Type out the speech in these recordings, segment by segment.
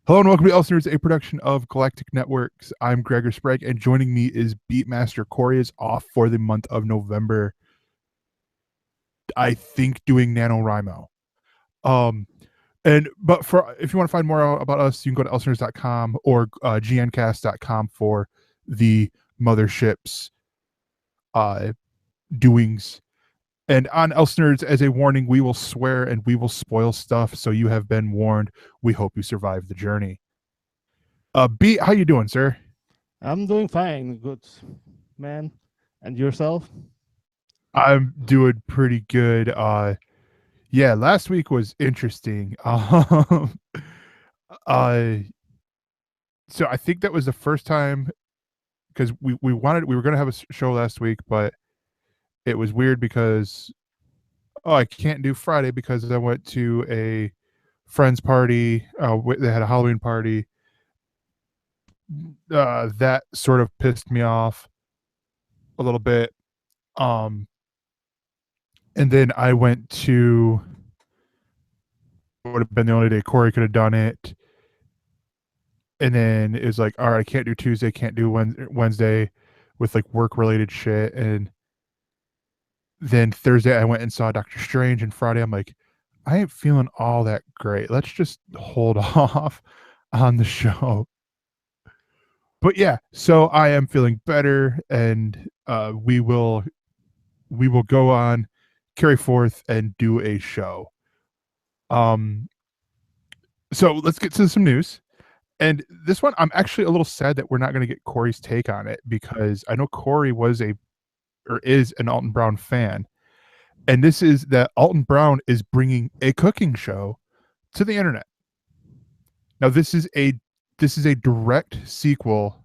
Hello and welcome to ElseNerds, a production of Galactic Networks. I'm Gregor Sprague, and joining me is Beatmaster. Corey is off for the month of November, I think, doing NaNoWriMo. But if you want to find more about us, you can go to ElseNerds.com or gncast.com for the mothership's doings. And on ElseNerds, as a warning, we will swear and we will spoil stuff, so you have been warned. We hope you survive the journey. Beat, how you doing, sir? I'm doing fine, good man. And yourself? I'm doing pretty good. Yeah, last week was interesting. So I think that was the first time because we were gonna have a show last week, but it was weird because I can't do Friday because I went to a friend's party. They had a Halloween party. That sort of pissed me off a little bit. And then I went to, would have been the only day Corey could have done it. And then it was like, all right, I can't do Tuesday, can't do Wednesday with like work related shit. And then Thursday I went and saw Doctor Strange, and Friday I'm like, I ain't feeling all that great. Let's just hold off on the show. But yeah, so I am feeling better, and we will go on, carry forth, and do a show. So let's get to some news. And this one, I'm actually a little sad that we're not going to get Corey's take on it, because I know Corey is an Alton Brown fan. And this is that Alton Brown is bringing a cooking show to the internet. Now, this is a direct sequel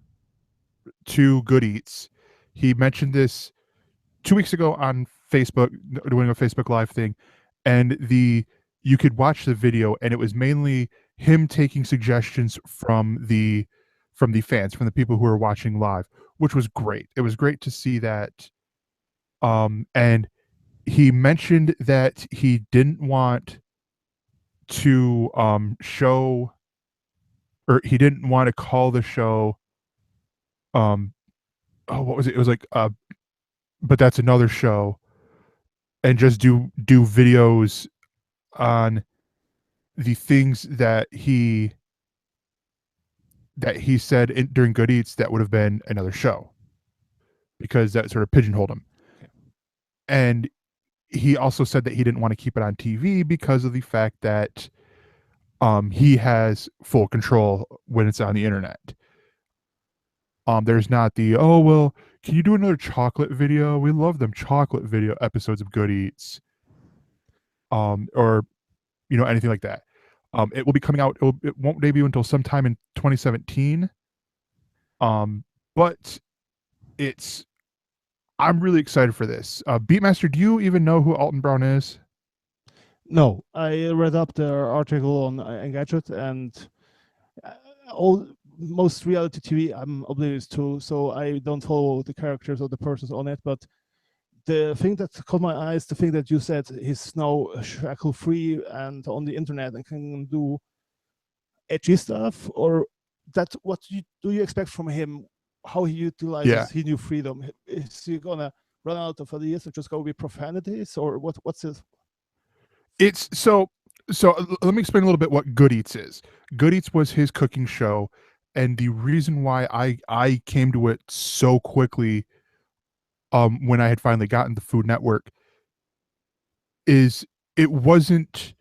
to Good Eats. He mentioned this 2 weeks ago on Facebook, doing a Facebook Live thing, and you could watch the video, and it was mainly him taking suggestions from the fans, from the people who are watching live, which was great. It was great to see that. And he mentioned that he didn't want to show, or he didn't want to call the show what was it? It was like but that's another show, and just do videos on the things that he said during Good Eats that would have been another show, because that sort of pigeonholed him. Okay. And he also said that he didn't want to keep it on TV because of the fact that he has full control when it's on the internet. There's not the, oh, well, can you do another chocolate video? We love them chocolate video episodes of Good Eats. Or, anything like that. It will be coming out. It won't debut until sometime in 2017. But I'm really excited for this. Beatmaster, do you even know who Alton Brown is? No, I read up the article on Engadget, and most reality TV I'm oblivious to, so I don't follow the characters or the persons on it. But the thing that caught my eyes, the thing that you said, he's now shackle free and on the internet and can do edgy stuff, or that what do you expect from him? How he utilizes his new freedom? Is he gonna run out of ideas and just go with profanities, or what's his? It's so let me explain a little bit what Good Eats is. Good Eats was his cooking show, and the reason why I came to it so quickly when I had finally gotten the Food Network is it wasn't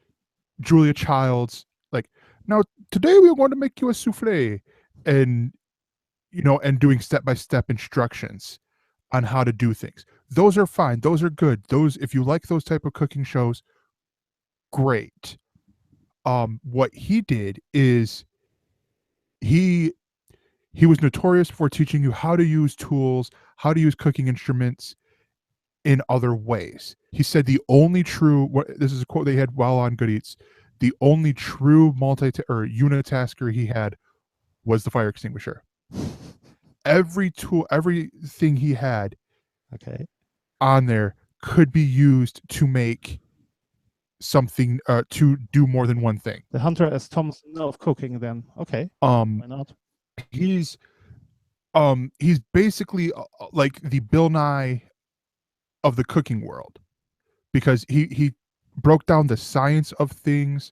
Julia Child's like, now today we're going to make you a souffle, and and doing step-by-step instructions on how to do things. Those are fine. Those are good. Those, if you like those type of cooking shows, great. What he did is he was notorious for teaching you how to use tools, how to use cooking instruments in other ways. He said the only true, this is a quote they had while on Good Eats, the only true unitasker he had was the fire extinguisher. Every tool, everything he had okay on there could be used to make something to do more than one thing. The Hunter S. Thompson of cooking, then. Okay, why not? He's basically like the Bill Nye of the cooking world, because he broke down the science of things,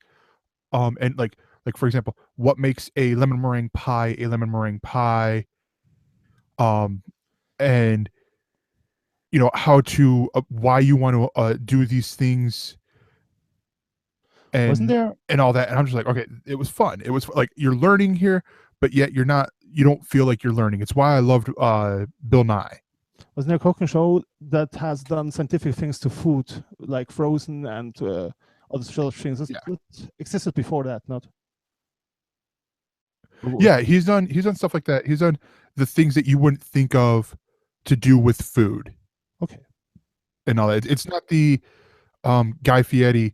and like for example, what makes a lemon meringue pie a lemon meringue pie, and you know how to why you want to do these things, and Wasn't there and all that. And I'm just like, okay, it was fun. It was like you're learning here, but yet you don't feel like you're learning. It's why I loved Bill Nye. wasn't there a cooking show that has done scientific things to food, like Frozen and other such things? It existed before that, not? Yeah, he's done stuff like that. He's done the things that you wouldn't think of to do with food. Okay. And all that. It's not the Guy Fieri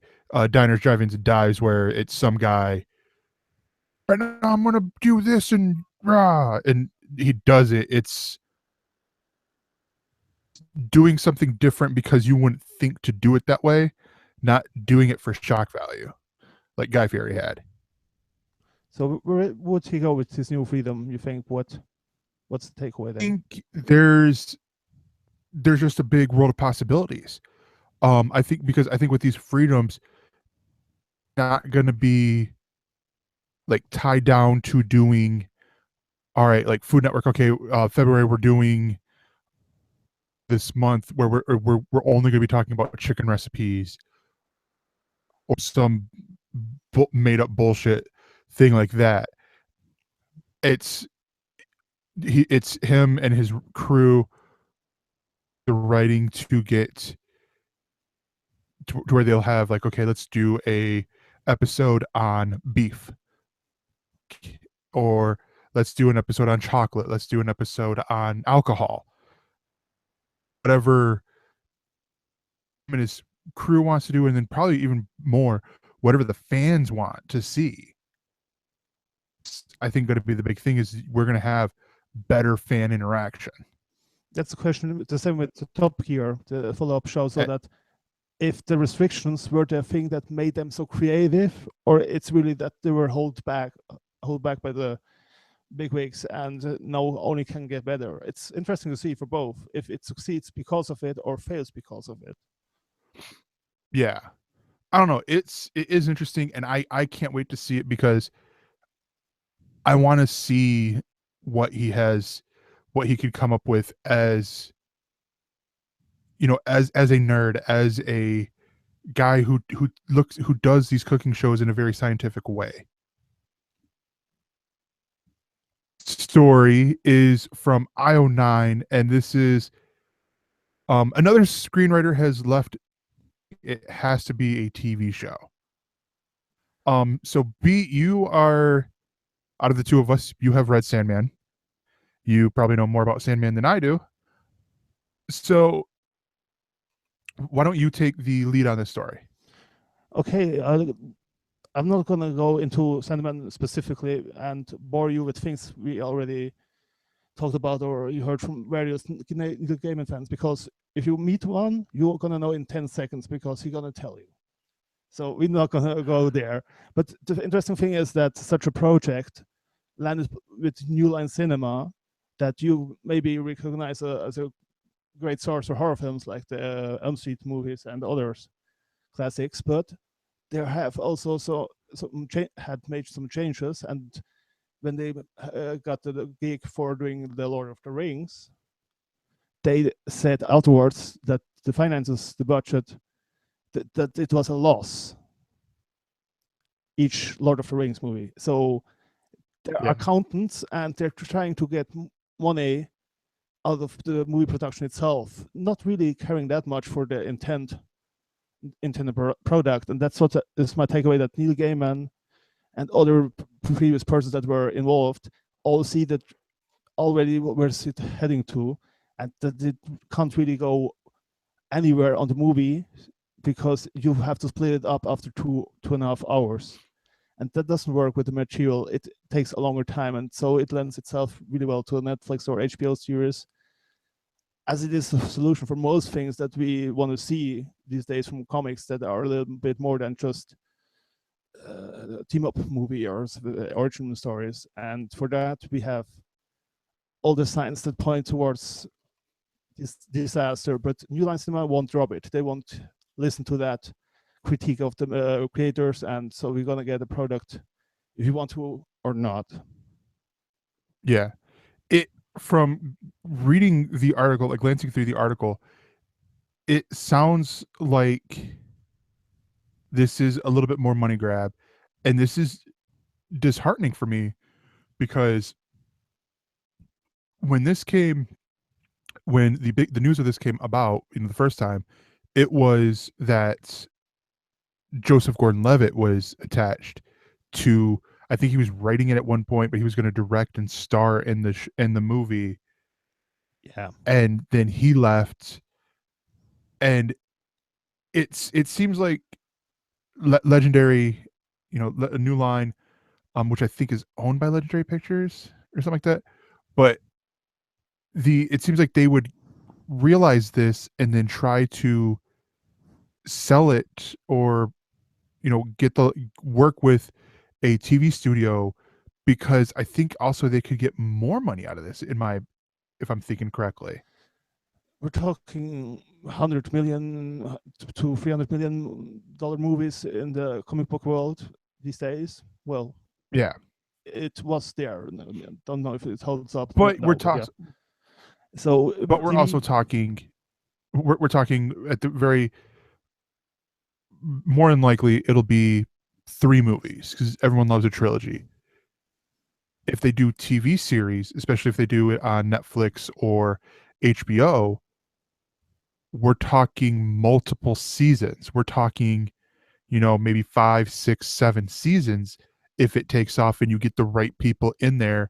diners, drive-ins, and dives where it's some guy, right now I'm gonna do this and rah, and he does it. It's doing something different because you wouldn't think to do it that way, not doing it for shock value, like Guy Fieri had. So where would he go with his new freedom? You think what's the takeaway then? I think there's just a big world of possibilities. I think with these freedoms, not going to be like tied down to doing, all right, like Food Network. Okay, February we're doing this month where we're only going to be talking about chicken recipes or some made up bullshit thing like that. It's him and his crew, the writing to get to where they'll have like, okay, let's do a episode on beef, or let's do an episode on chocolate, let's do an episode on alcohol, whatever his crew wants to do, and then probably even more whatever the fans want to see. I think going to be the big thing is we're going to have better fan interaction. That's the question. The same with the Top Gear, the follow-up show, so that if the restrictions were the thing that made them so creative, or it's really that they were held back by the big wigs and now only can get better. It's interesting to see for both, if it succeeds because of it or fails because of it. Yeah, I don't know. It is interesting, and I can't wait to see it, because I want to see what he could come up with as, you know, as a nerd, as a guy who does these cooking shows in a very scientific way. Story is from IO9, and this is another screenwriter has left. It has to be a TV show. So B, you are, out of the two of us, you have read Sandman. You probably know more about Sandman than I do. So why don't you take the lead on this story? Okay, I'm not going to go into Sandman specifically and bore you with things we already talked about or you heard from various gaming fans, because if you meet one, you're going to know in 10 seconds because he's going to tell you. So we're not going to go there. But the interesting thing is that such a project landed with New Line Cinema that you maybe recognize as a great source for horror films like the Elm Street movies and others classics, but they have also had made some changes, and when they got the gig for doing the Lord of the Rings, they said afterwards that the finances, the budget, that it was a loss, each Lord of the Rings movie. So they're accountants, and they're trying to get money out of the movie production itself, not really caring that much for the intended product. And that's what is my takeaway, that Neil Gaiman and other previous persons that were involved all see that already where's it heading to, and that it can't really go anywhere on the movie because you have to split it up after 2.5 hours, and that doesn't work with the material. It takes a longer time, and so it lends itself really well to a Netflix or HBO series. as it is a solution for most things that we want to see these days from comics that are a little bit more than just team up movie or origin stories. And for that, we have all the signs that point towards this disaster. But New Line Cinema won't drop it. They won't listen to that critique of the creators, and so we're gonna get a product if you want to or not. Yeah. It from reading the article, like glancing through the article, it sounds like this is a little bit more money grab, and this is disheartening for me because when this came, when the news of this came about, the first time, it was that Joseph Gordon-Levitt was attached to. I think he was writing it at one point, but he was going to direct and star in the movie. Yeah, and then he left, and it seems like Legendary, a New Line, which I think is owned by Legendary Pictures or something like that. But it seems like they would realize this and then try to sell it, or get the work with a TV studio, because I think also they could get more money out of this, if I'm thinking correctly. we're talking 100 million to 300 million dollar movies in the comic book world these days. Well, Yeah, it was there. Don't know if it holds up. but No, yeah. So, but we're also talking. We're talking at the very, more than likely it'll be 3 movies because everyone loves a trilogy. If they do TV series, especially if they do it on Netflix or HBO, we're talking multiple seasons. We're talking, maybe 5, 6, 7 seasons if it takes off and you get the right people in there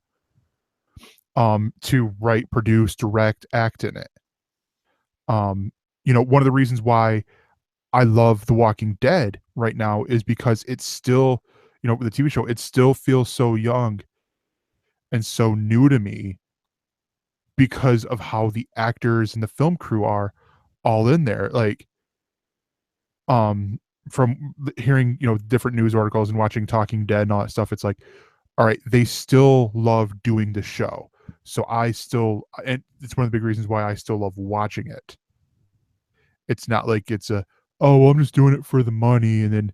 to write, produce, direct, act in it. One of the reasons why I love The Walking Dead right now is because it's still, the TV show, it still feels so young and so new to me because of how the actors and the film crew are all in there. Like, from hearing, different news articles and watching Talking Dead and all that stuff, it's like, all right, they still love doing the show. So and it's one of the big reasons why I still love watching it. It's not like it's oh, well, I'm just doing it for the money, and then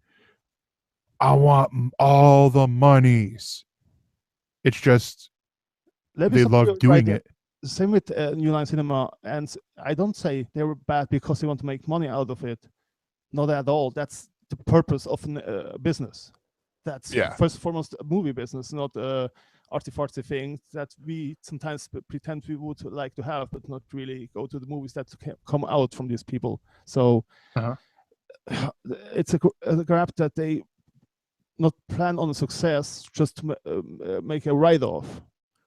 I want all the monies. It's just they love doing it. Same with New Line Cinema, and I don't say they were bad because they want to make money out of it. Not at all. That's the purpose of a business. That's first and foremost a movie business, not arty-farty things that we sometimes pretend we would like to have, but not really go to the movies that come out from these people. So it's a grab that they not plan on success just to make a write-off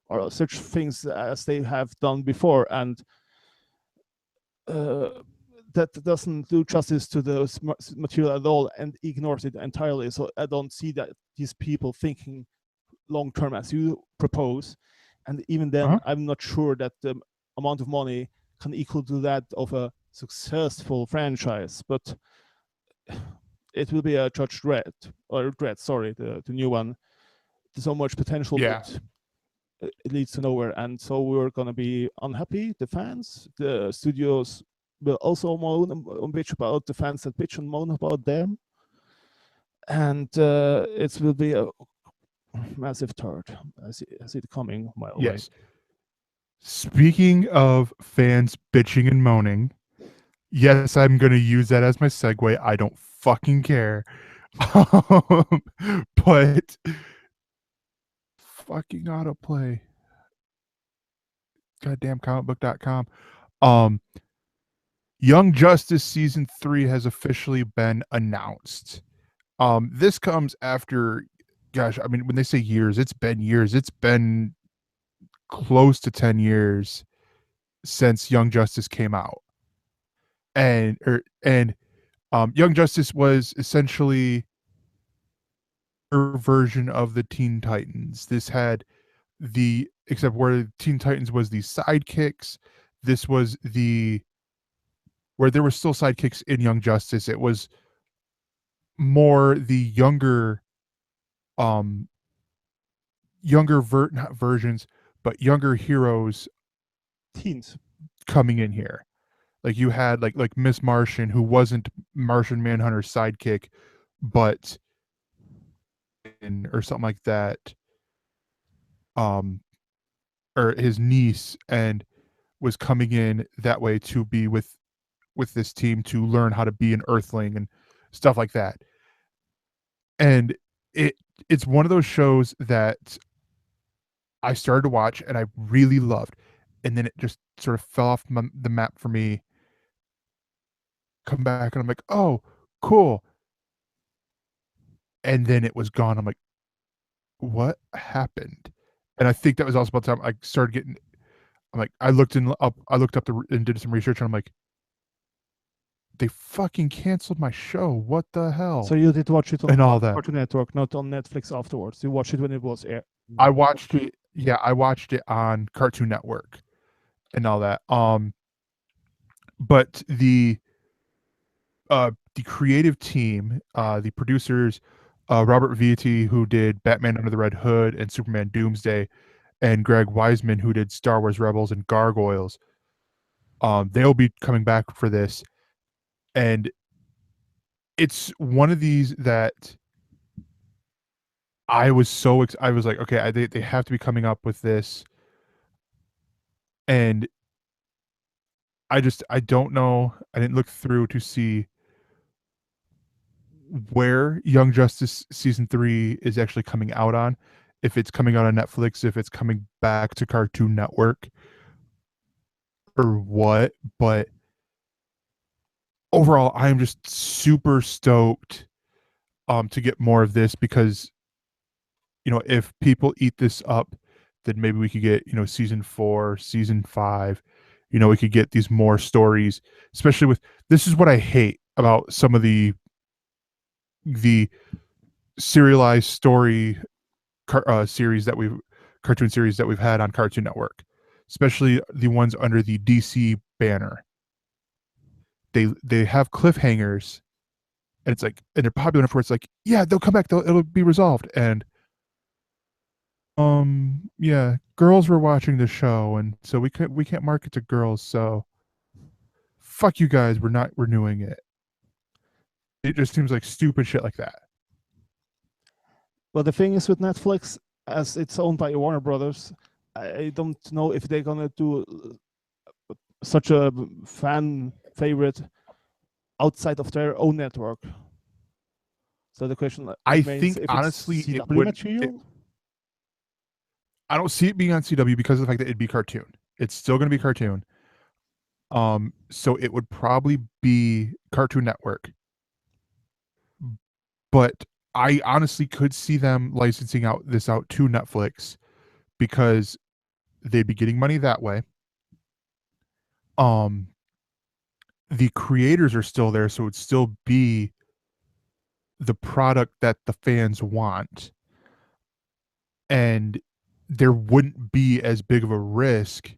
or such things as they have done before, and that doesn't do justice to the material at all and ignores it entirely. So I don't see that these people thinking long term as you propose, and even then I'm not sure that the amount of money can equal to that of a successful franchise, but it will be a Judge Dredd, sorry, the new one. There's so much potential, but it leads to nowhere, and so we're gonna be unhappy. The fans, the studios will also moan and bitch about the fans that bitch and moan about them, and it will be a massive turd. I see it coming my way. Speaking of fans bitching and moaning, yes, I'm going to use that as my segue. I don't fucking care. But fucking autoplay. Goddamn comicbook.com. Young Justice season 3 has officially been announced. This comes after, gosh, I mean, when they say years, it's been years. It's been close to 10 years since Young Justice came out. And Young Justice was essentially a version of the Teen Titans. This had except where Teen Titans was the sidekicks, this was where there were still sidekicks in Young Justice. It was more the um not versions, but younger heroes Teens. coming in here. Like you had like Miss Martian, who wasn't Martian Manhunter's sidekick, but or something like that. Or his niece, and was coming in that way to be with this team to learn how to be an Earthling and stuff like that. And it's one of those shows that I started to watch and I really loved, and then it just sort of fell off the map for me. Come back and I'm like, oh, cool, and then it was gone. I'm like, what happened? And I think that was also about the time I started getting. I'm like, I looked up and did some research, and I'm like, they fucking canceled my show. What the hell? So you did watch it on and all that. Cartoon Network, not on Netflix afterwards. You watched it when it was air. I watched it. Yeah, I watched it on Cartoon Network and all that. But the creative team, the producers, Robert Vitti, who did Batman Under the Red Hood and Superman Doomsday, and Greg Weisman, who did Star Wars Rebels and Gargoyles, they'll be coming back for this. And it's one of these that I was like, okay, they have to be coming up with this. And I don't know. I didn't look through to see where Young Justice season 3 is actually coming out on. If it's coming out on Netflix, if it's coming back to Cartoon Network, or what. But overall, I am just super stoked to get more of this, because if people eat this up, then maybe we could get season 4, season 5. We could get these more stories, especially with this is what I hate about some of the serialized story cartoon series that we've had on Cartoon Network, especially the ones under the DC banner. They have cliffhangers, and it's like, and they're popular enough where it's like, yeah, they'll come back, it'll be resolved. And yeah, girls were watching the show, and so we can't market to girls, so fuck you guys, we're not renewing it. It just seems like stupid shit like that. Well, the thing is with Netflix, as it's owned by Warner Brothers, I don't know if they're gonna do such a fan favorite outside of their own network. So the question I remains, think if honestly it's CW it would. material? I don't see it being on CW because of the fact that it'd be cartoon. It's still going to be cartoon. So it would probably be Cartoon Network. But I honestly could see them licensing out to Netflix, because they'd be getting money that way. The creators are still there, so it'd still be the product that the fans want. And there wouldn't be as big of a risk,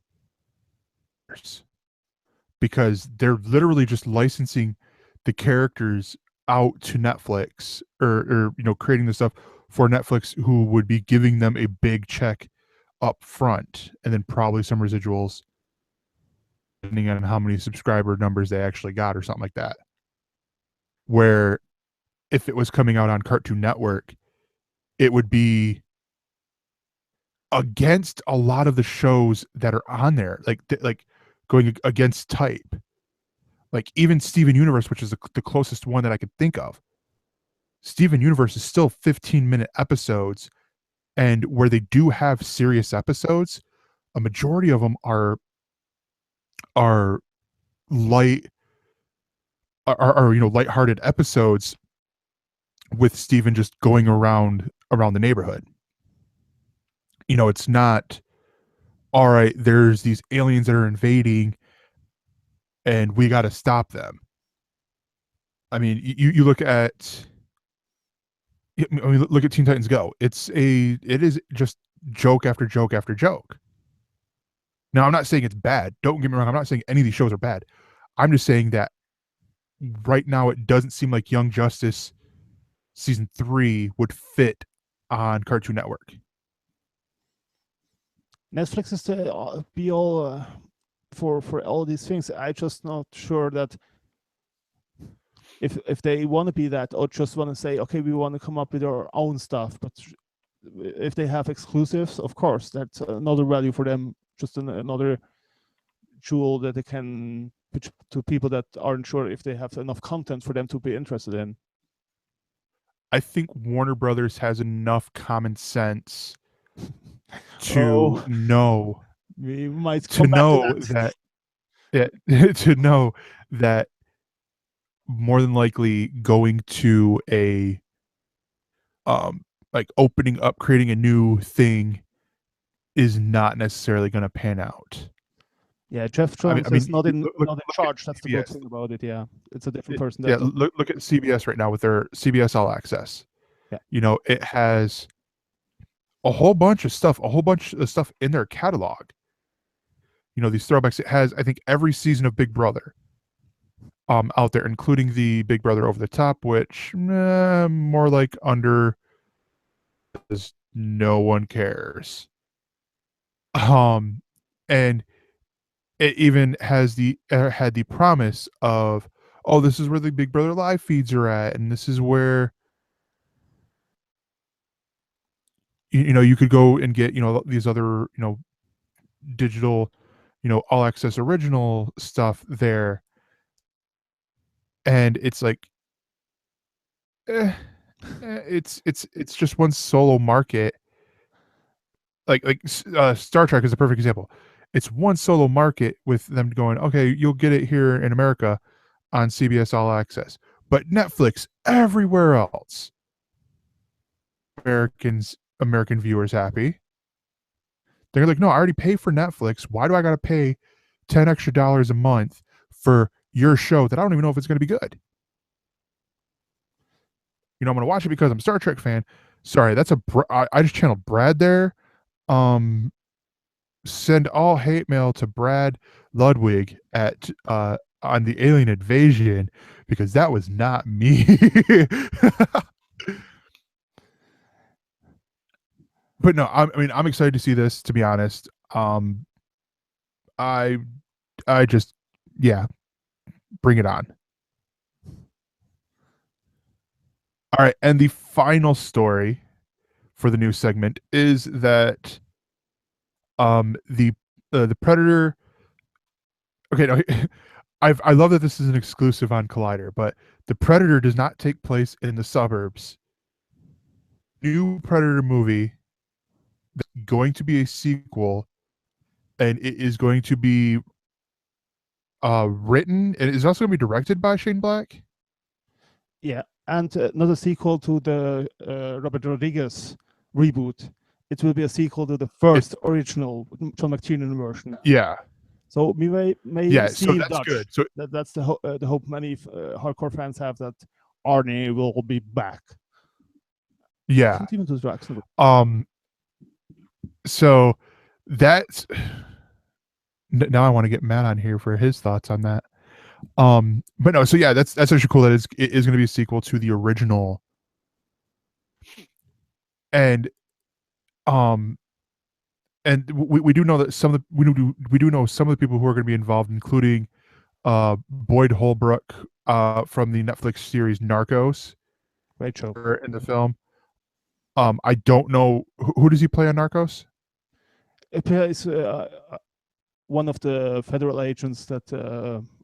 because they're literally just licensing the characters out to Netflix, or creating the stuff for Netflix, who would be giving them a big check up front, and then probably some residuals depending on how many subscriber numbers they actually got or something like that. Where if it was coming out on Cartoon Network, it would be against a lot of the shows that are on there, like going against type. Like even Steven Universe, which is the closest one that I could think of. Steven Universe is still 15-minute episodes, and where they do have serious episodes, a majority of them are light are lighthearted episodes with Steven just going around the neighborhood. It's not, all right, there's these aliens that are invading and we got to stop them. I mean, you look at look at Teen Titans Go. It is just joke after joke after joke. Now, I'm not saying it's bad. Don't get me wrong. I'm not saying any of these shows are bad. I'm just saying that right now it doesn't seem like Young Justice season 3 would fit on Cartoon Network. Netflix is the be all for all these things. I just not sure that if they want to be that, or just want to say, okay, we want to come up with our own stuff. But if they have exclusives, of course, that's another value for them. Just another jewel that they can pitch to people that aren't sure if they have enough content for them to be interested in. I think Warner Brothers has enough common sense to know we might come back to that. To know that more than likely going to a like opening up, creating a new thing is not necessarily going to pan out. Yeah, Jeff Jones is not in charge. That's the good thing about it. Yeah, it's a different person. Yeah, look at CBS right now with their CBS All Access. Yeah, you know, it has a whole bunch of stuff in their catalog. You know, these throwbacks. It has, I think, every season of Big Brother out there, including the Big Brother Over the Top, which more like under, because no one cares. And it even has had the promise of, oh, this is where the Big Brother live feeds are at, and this is where you know you could go and get, you know, these other, you know, digital, you know, all access original stuff there. And it's like it's just one solo market. Like Star Trek is a perfect example. It's one solo market with them going, okay, you'll get it here in America on CBS All Access, but Netflix everywhere else. American viewers happy. They're like, no, I already pay for Netflix. Why do I got to pay $10 extra a month for your show that I don't even know if it's going to be good? You know, I'm going to watch it because I'm a Star Trek fan. Sorry, that's I just channeled Brad there. Send all hate mail to Brad Ludwig at on the Alien Invasion, because that was not me. But no, I mean, I'm excited to see this, to be honest. I just, yeah, bring it on. All right, and the final story for the news segment is that the Predator. Okay, no, I love that this is an exclusive on Collider, but the Predator does not take place in the suburbs. New Predator movie that's going to be a sequel, and it is going to be written, and it's also going to be directed by Shane Black. Yeah, and not a sequel to the Robert Rodriguez reboot. It will be a sequel to the first original John McTiernan version. Yeah. So we may see so that's Dutch. good. So that's the hope many hardcore fans have, that Arnie will be back. Yeah. Can't even do the accent. So that's now I want to get Matt on here for his thoughts on that. But no, so yeah, that's actually cool that it is going to be a sequel to the original. And we do know that we do know some of the people who are going to be involved, including Boyd Holbrook from the Netflix series Narcos. Great show. In the film. I don't know who does he play on Narcos? It plays one of the federal agents that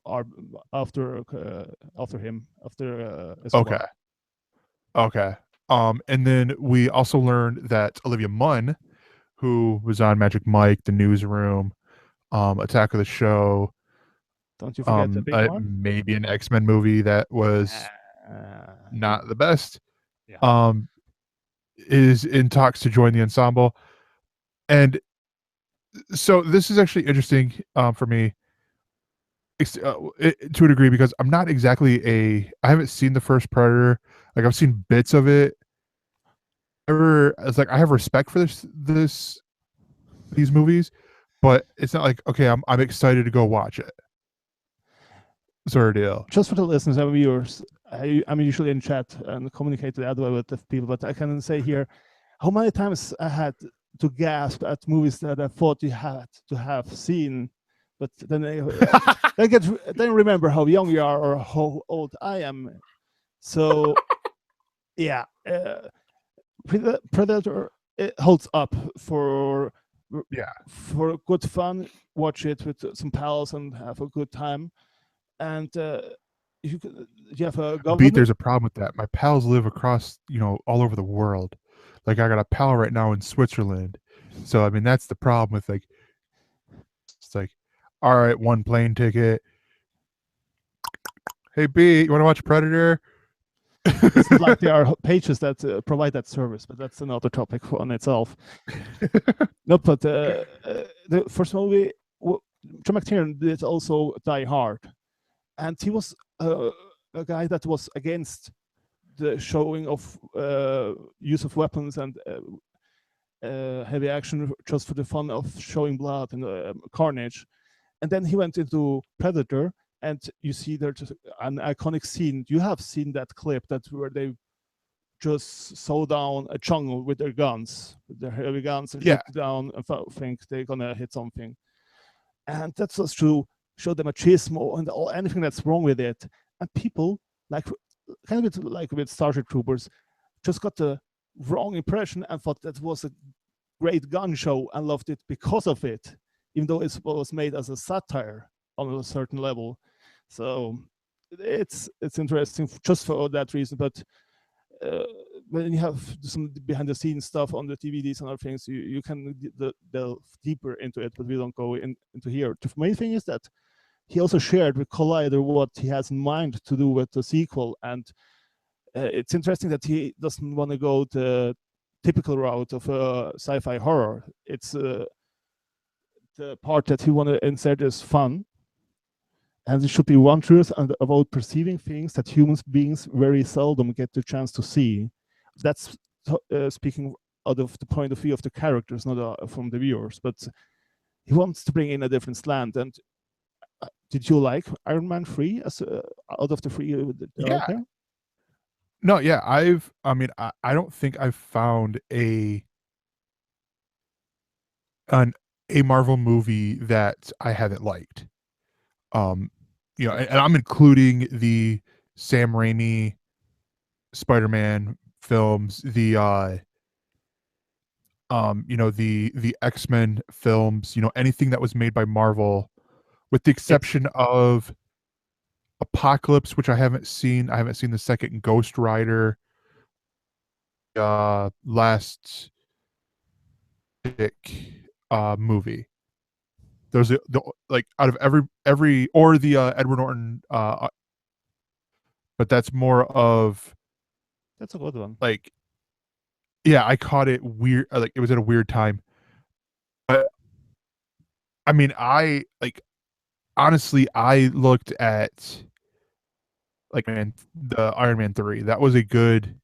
are after him, after Escobar. Okay. And then we also learned that Olivia Munn, who was on Magic Mike, The Newsroom, Attack of the Show, don't you forget the big one? Maybe an X-Men movie that was not the best. Yeah. Is in talks to join the ensemble. And so this is actually interesting for me to a degree, because I'm not exactly I haven't seen the first Predator. Like, I've seen bits of it. It's like I have respect for these movies, but it's not like, okay, I'm excited to go watch it, sort of deal. Just for the listeners and viewers, I'm usually in chat and communicate that way with the people, but I can say here how many times I had to gasp at movies that I thought you had to have seen, but then then remember how young you are or how old I am. So yeah, Predator, it holds up for good fun. Watch it with some pals and have a good time. And you have a government. Beat, there's a problem with that. My pals live across, all over the world. Like, I got a pal right now in Switzerland. So I mean, that's the problem with, like, it's like, all right, one plane ticket. Hey B, you want to watch Predator? It's not like there are pages that provide that service, but that's another topic on itself. No, but the first movie, John McTiernan did also Die Hard, and he was a guy that was against the showing of use of weapons and heavy action just for the fun of showing blood and carnage. And then he went into Predator, and you see there's an iconic scene. You have seen that clip where they just saw down a jungle with their guns, with their heavy guns, and shoot down and think they're gonna hit something. And that's just to show the machismo and anything that's wrong with it. And people, like kind of like with Starship Troopers, just got the wrong impression and thought that was a great gun show and loved it because of it, even though it was made as a satire on a certain level. So it's interesting just for that reason. But when you have some behind the scenes stuff on the DVDs and other things, you can delve deeper into it, but we don't go into here. The main thing is that he also shared with Collider what he has in mind to do with the sequel, and it's interesting that he doesn't want to go the typical route of sci-fi horror. It's the part that he want to insert is fun, and it should be one truth and about perceiving things that human beings very seldom get the chance to see. That's speaking out of the point of view of the characters, not from the viewers. But he wants to bring in a different slant. And did you like Iron Man 3 as out of the three out there? No, yeah, I don't think I've found a Marvel movie that I haven't liked. And I'm including the Sam Raimi Spider-Man films, the the X-Men films, anything that was made by Marvel, with the exception of Apocalypse, which I haven't seen. I haven't seen the second Ghost Rider. Last movie. Those are like out of every or the Edward Norton, but that's more of. That's a good one. Like, yeah, I caught it weird. Like, it was at a weird time. But I mean, honestly, I looked at the Iron Man 3. That was a good.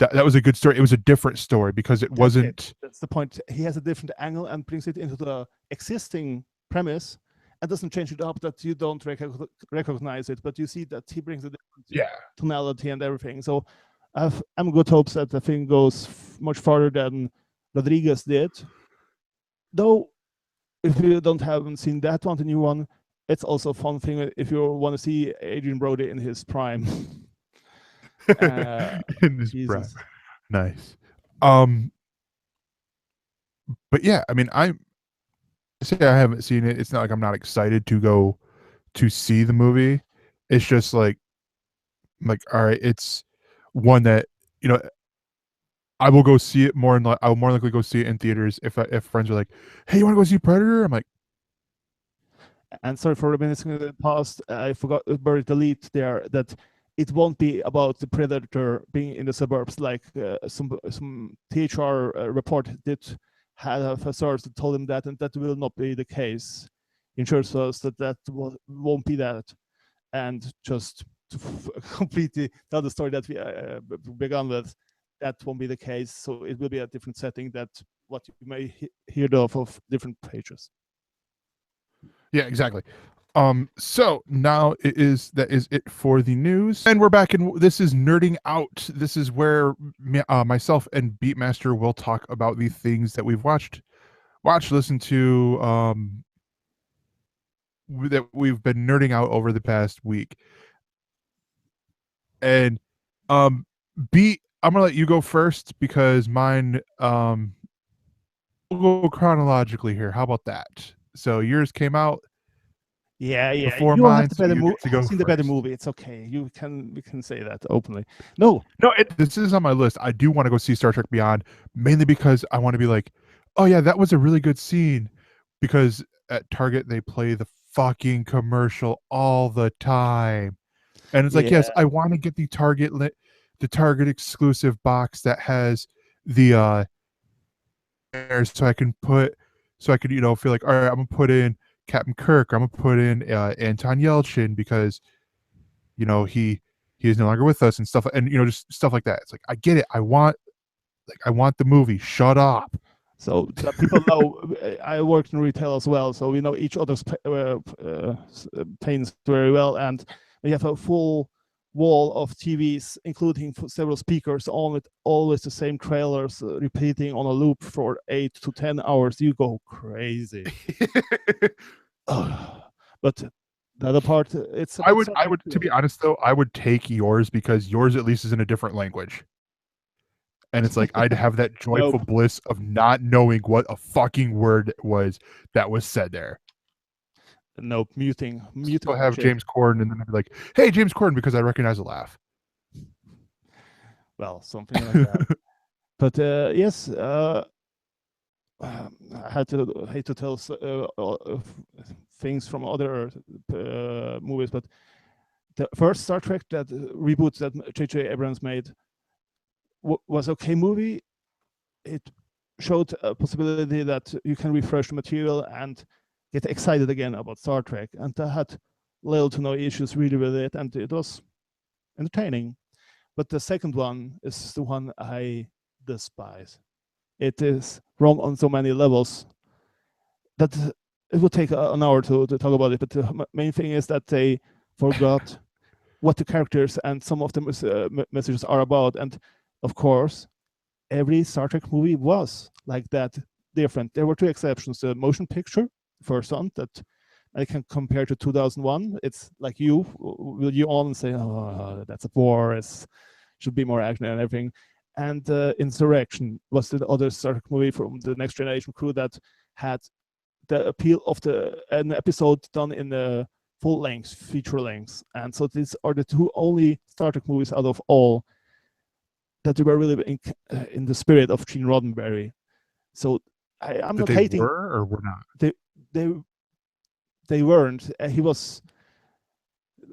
That was a good story. It was a different story because it wasn't. That's the point. He has a different angle and brings it into the existing premise and doesn't change it up that you don't recognize it, but you see that he brings a different tonality and everything. So I'm good hopes that the thing goes much farther than Rodriguez did. Though, if you haven't seen that one, the new one, it's also a fun thing if you want to see Adrian Brody in his prime. In his prime. Nice. But yeah, I mean, I say I haven't seen it. It's not like I'm not excited to go to see the movie. It's just like all right, it's one that I will go see it more, and I will more likely go see it in theaters if friends are like, "Hey, you want to go see Predator?" I'm like, and sorry for reminiscing in the past, I forgot to delete there that it won't be about the Predator being in the suburbs like some THR report did have a source that told him that, and that will not be the case. Ensures us that won't be that. And just to completely tell the story that we began with, that won't be the case. So it will be a different setting that what you may hear of different pages. Yeah, exactly. So now that is it for the news, and we're back in. This is Nerding Out. This is where myself and Beatmaster will talk about the things that we've watched, listened to, that we've been nerding out over the past week. And Beat, I'm gonna let you go first because mine we'll go chronologically here. How about that? So yours came out before You have mine, the so better you get to go seen the better first. movie. It's okay. We can say that openly. No, This is on my list. I do want to go see Star Trek Beyond, mainly because I want to be like, oh yeah, that was a really good scene. Because at Target they play the fucking commercial all the time, and it's like, yes, I want to get the Target exclusive box that has the there, so I could feel like, all right, I'm gonna put in Captain Kirk, or I'm gonna put in Anton Yelchin because he is no longer with us and stuff, and just stuff like that. It's like, I get it. I want the movie. Shut up. so that people know. I worked in retail as well, so we know each other's pains very well, and we have a full wall of TVs, including several speakers, on with always the same trailers repeating on a loop for 8 to 10 hours. You go crazy. But the other part, it's I would, to be honest though, I would take yours because yours at least is in a different language. And it's like, I'd have that joyful bliss of not knowing what a fucking word was that was said there. Nope, muting. I'll have James Corden, and then I'd be like, hey, James Corden, because I recognize a laugh. Well, something like that. But yes, I hate to tell things from other movies, but the first Star Trek that reboot that J.J. Abrams made was okay movie. It showed a possibility that you can refresh the material and get excited again about Star Trek, and I had little to no issues really with it, and it was entertaining. But the second one is the one I despise. It is wrong on so many levels that it would take an hour to talk about it. But the main thing is that they forgot what the characters and some of the messages are about. And of course, every Star Trek movie was like that, different. There were two exceptions: the motion picture, first one that I can compare to 2001. It's like will you on and say, oh, that's a bore. It should be more action and everything. And Insurrection was the other Star Trek movie from the Next Generation crew that had the appeal of an episode done in the full length, feature length. And so these are the two only Star Trek movies out of all that were really in the spirit of Gene Roddenberry. So I'm not hating. They were or were not? They weren't. He was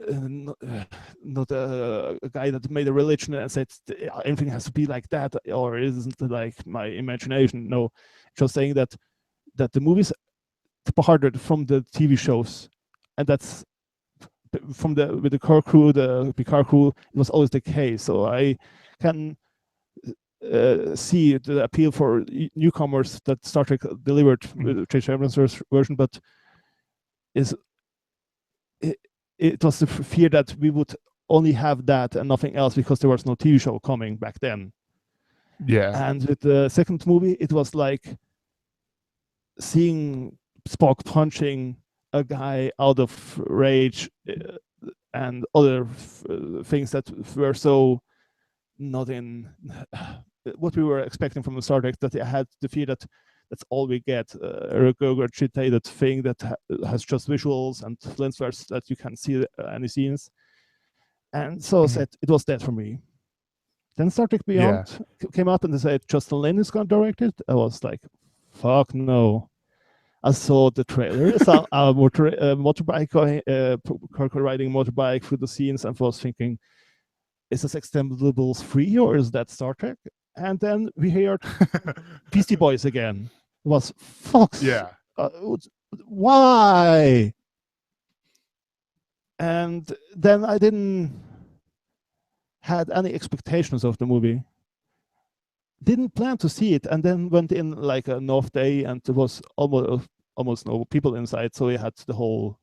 not a guy that made a religion and said everything has to be like that, or isn't like my imagination. No, just saying that the movies departed from the TV shows, and that's with the core crew, the Picard crew. It was always the case. So I can see the appeal for newcomers that Star Trek delivered with J.J. Abrams' version, but it was the fear that we would only have that and nothing else because there was no TV show coming back then. Yeah. And with the second movie, it was like seeing Spock punching a guy out of rage and other things that were so not in what we were expecting from the Star Trek, that I had the fear that that's all we get, a regurgitated thing that has just visuals and lens flares that you can see any scenes. And so it was that for me. Then Star Trek Beyond came up and they said Justin Lin is going to direct it. I was like, fuck no. I saw the trailer. I saw a motorbike going, Kirk riding motorbike through the scenes, and was thinking, is this Expendables 3 or is that Star Trek? And then we heard Beastie Boys again. It was Fox. Yeah. Why? And then I didn't had any expectations of the movie. didn't plan to see it, and then went in like an off day, and there was almost no people inside, so I had the whole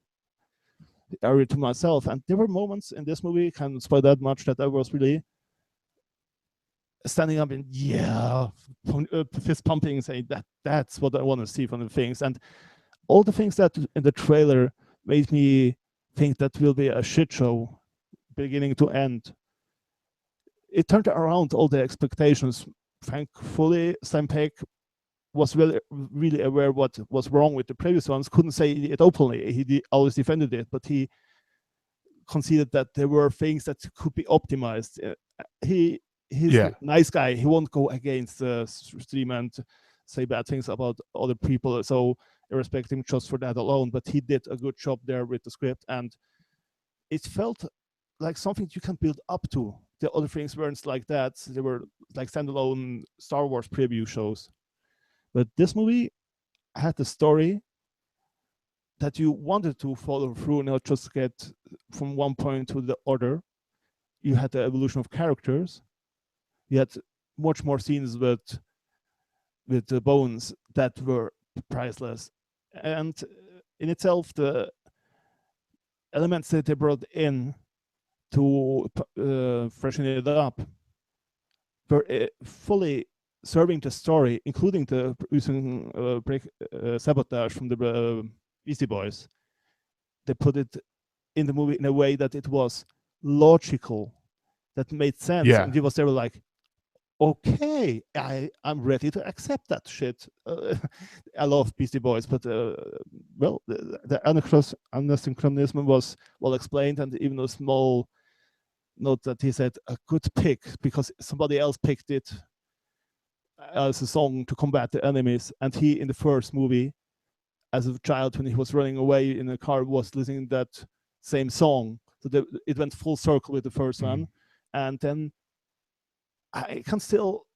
area to myself. And there were moments in this movie, can't spoil that much, that I was really standing up and fist pumping, saying that's what I want to see from the things. And all the things that in the trailer made me think that will be a shit show beginning to end, it turned around all the expectations. Thankfully, Sam Peck was really aware what was wrong with the previous ones. Couldn't say it openly. He always defended it, but he conceded that there were things that could be optimized. He's a nice guy. He won't go against the stream and say bad things about other people. So I respect him just for that alone. But he did a good job there with the script, and it felt like something you can build up to. The other things weren't like that. They were like standalone Star Wars preview shows. But this movie had a story that you wanted to follow through, not just get from one point to the other. You had the evolution of characters. You had much more scenes with the Bones that were priceless. And in itself, the elements that they brought in to freshen it up were fully serving the story, including the using sabotage from the Beastie Boys. They put it in the movie in a way that it was logical, that made sense, and it was they were like, okay, I'm ready to accept that shit. I love Beastie Boys, but well, the anachronism was well explained, and even a small note that he said a good pick because somebody else picked it as a song to combat the enemies, and he in the first movie, as a child when he was running away in a car, was listening to that same song. So it went full circle with the first one, and then I can still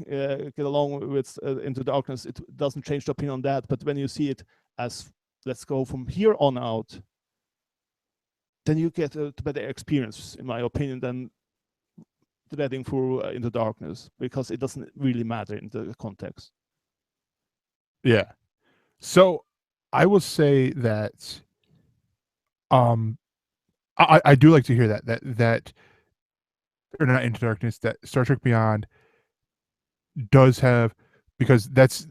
get along with Into Darkness. It doesn't change the opinion on that, but when you see it as let's go from here on out, then you get a better experience, in my opinion, than threading through Into Darkness, because it doesn't really matter in the context. Yeah. So I will say that I do like to hear that or not Into Darkness, that Star Trek Beyond does have, because that's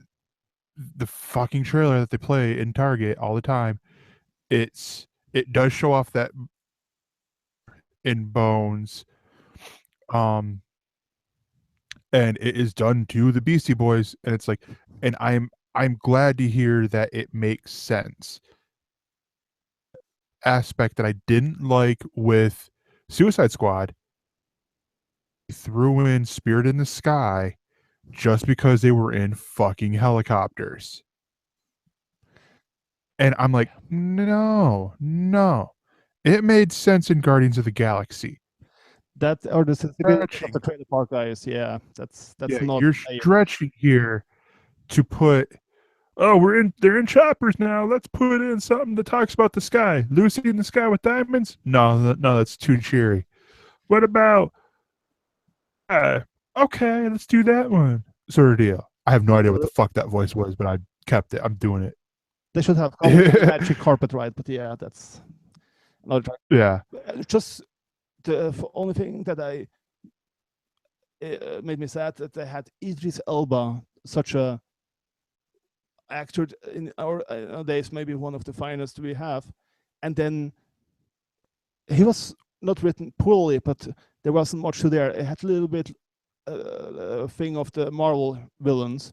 the fucking trailer that they play in Target all the time. It does show off that in Bones, and it is done to the Beastie Boys, and it's like, and I'm glad to hear that it makes sense. Aspect that I didn't like with Suicide Squad, threw in Spirit in the Sky just because they were in fucking helicopters. And I'm like, no. It made sense in Guardians of the Galaxy. That or the sensibility of the trailer park guys, that's not. You're stretching here to put, oh, they're in choppers now. Let's put in something that talks about the sky. Lucy in the Sky with Diamonds? No, that's too cheery. What about okay, let's do that one. Sort of deal. I have no idea what the fuck that voice was, but I kept it. I'm doing it. They should have magic carpet ride, but that's not. Yeah. Just the only thing that made me sad that they had Idris Elba, such a actor in our days, maybe one of the finest we have, and then he was not written poorly, but there wasn't much to there. It had a little bit thing of the Marvel villains,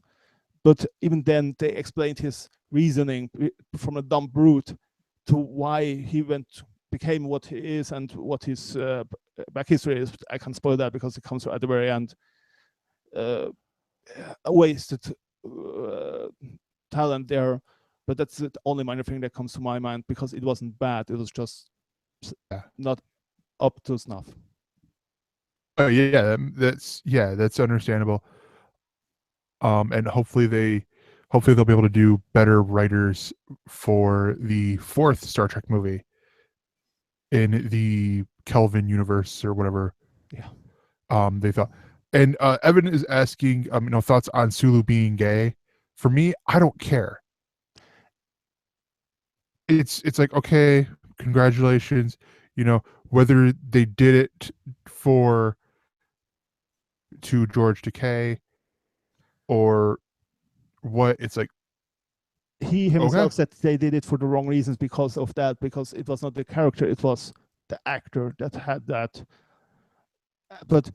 but even then they explained his reasoning from a dumb brute to why he became what he is and what his back history is. I can't spoil that because it comes at the very end. A wasted talent there, but that's the only minor thing that comes to my mind, because it wasn't bad. It was just not up to snuff. Oh yeah, that's understandable. And hopefully they'll be able to do better writers for the fourth Star Trek movie in the Kelvin universe or whatever. Yeah. They thought, And Evan is asking, thoughts on Sulu being gay. For me, I don't care. It's like, okay, congratulations. You know, whether they did it for to George Takei or what, it's like, He okay, himself said they did it for the wrong reasons because of that, because it was not the character, it was the actor that had that. But